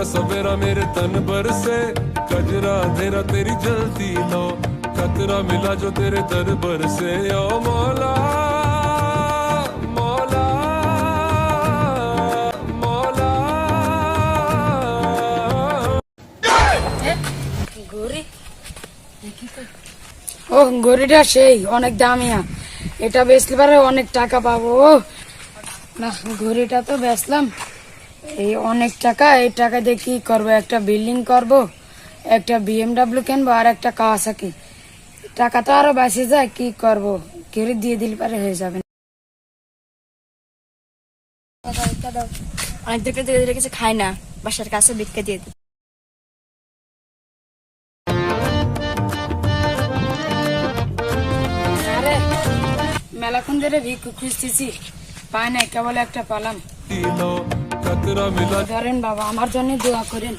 सवेरा मेरे तन पर से कजरा तेरा तेरी जलती लो खतरा मिला जो तेरे दरबार से ओ मौला मौला मौला ঘড়ি ও ঘড়িটা সেই অনেক দামিয়া এটা বেচলে পারে অনেক টাকা পাবো না ঘড়িটা তো বেচলাম এই অনেক টাকা এই টাকা দিয়ে কি করবো একটা বিল্ডিং করব একটা BMW কিনবো আর একটা কাওয়াসাকি টাকা তো আরো বেঁচে যায় কি করব ঘড়ি দিয়ে দিলে পারে হয়ে যাবে অনেক দেখে কিছু খায় না বাসার কাছে ভিক্ষা দিয়ে দিই আরে মেলাক্ষণ ধরে ভিক্ষু খুঁজতেছি পাই না কেবল একটা পালাম खतरा मिला ধরেন বাবা আমার জন্য দোয়া করেন